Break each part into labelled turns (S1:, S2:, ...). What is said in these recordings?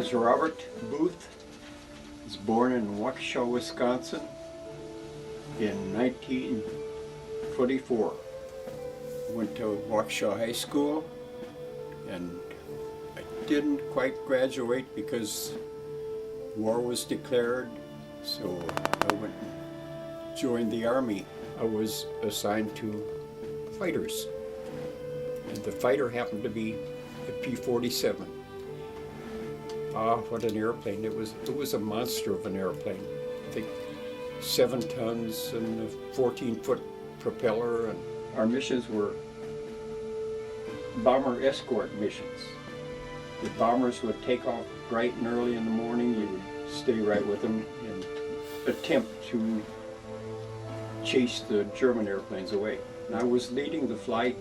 S1: is Robert Booth. I was born in Waukesha, Wisconsin in 1924. Went to Waukesha High School and I didn't quite graduate because war was declared, so I went and joined the Army. I was assigned to fighters, and the fighter happened to be the P-47. Ah, what an airplane. It was a monster of an airplane. I think 7 tons and a 14-foot propeller. And our missions were bomber escort missions. The bombers would take off bright and early in the morning. You would stay right with them and attempt to chase the German airplanes away. And I was leading the flight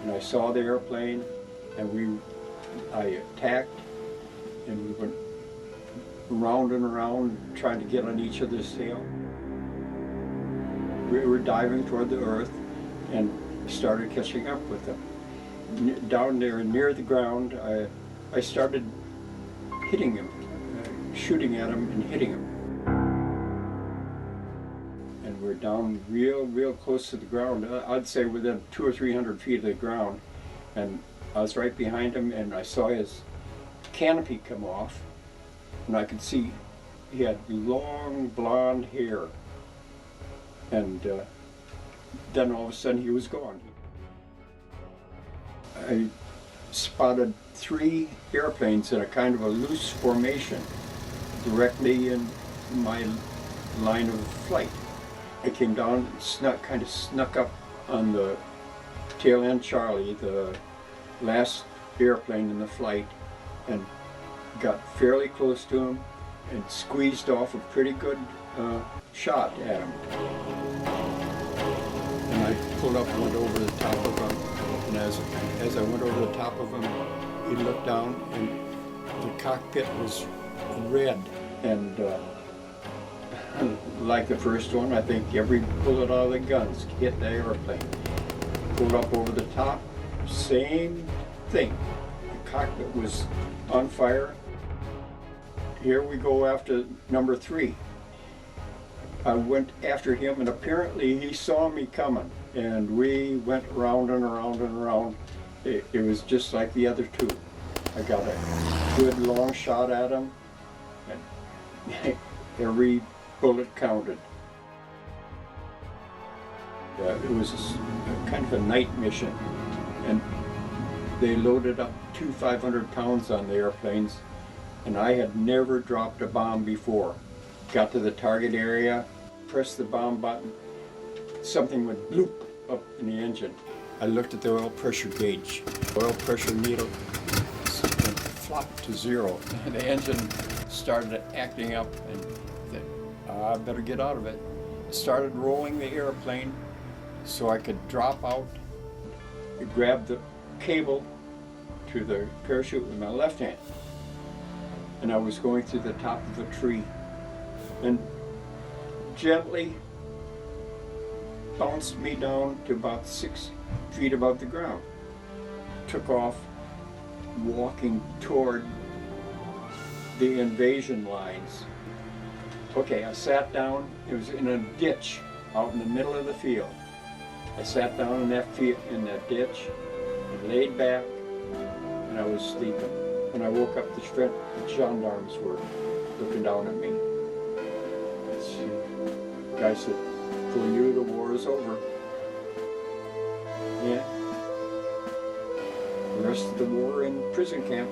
S1: and I saw the airplane and I attacked. And we went round and around trying to get on each other's tail. We were diving toward the earth and started catching up with them. Down there near the ground, I started hitting him, shooting at him and hitting him. And we're down real close to the ground. I'd say within 200 or 300 feet of the ground. And I was right behind him and I saw his canopy come off, and I could see he had long blonde hair, and then all of a sudden he was gone. I spotted 3 airplanes in a kind of a loose formation directly in my line of flight. I came down and kind of snuck up on the tail end Charlie, the last airplane in the flight, and got fairly close to him and squeezed off a pretty good shot at him. And I pulled up and went over the top of him, and as I went over the top of him, he looked down and the cockpit was red. And like the first one, I think every bullet out of the guns hit the airplane. Pulled up over the top, same thing. The cockpit was on fire. Here we go after number 3. I went after him and apparently he saw me coming and we went round and around and around. It was just like the other 2. I got a good long shot at him and every bullet counted. It was kind of a night mission, and they loaded up 2 500 pounds on the airplanes, and I had never dropped a bomb before. Got to the target area, pressed the bomb button, something went bloop up in the engine. I looked at the oil pressure gauge. Oil pressure needle went flop to 0. The engine started acting up, and I said, I better get out of it. Started rolling the airplane so I could drop out. I grabbed the cable to the parachute with my left hand, and I was going through the top of a tree and gently bounced me down to about 6 feet above the ground. Took off walking toward the invasion lines. Okay, I sat down. It was in a ditch out in the middle of the field. I sat down in that ditch and laid back, and I was sleeping. When I woke up, the gendarmes were looking down at me. The guy said, "For you, the war is over." Yeah. The rest of the war in prison camp.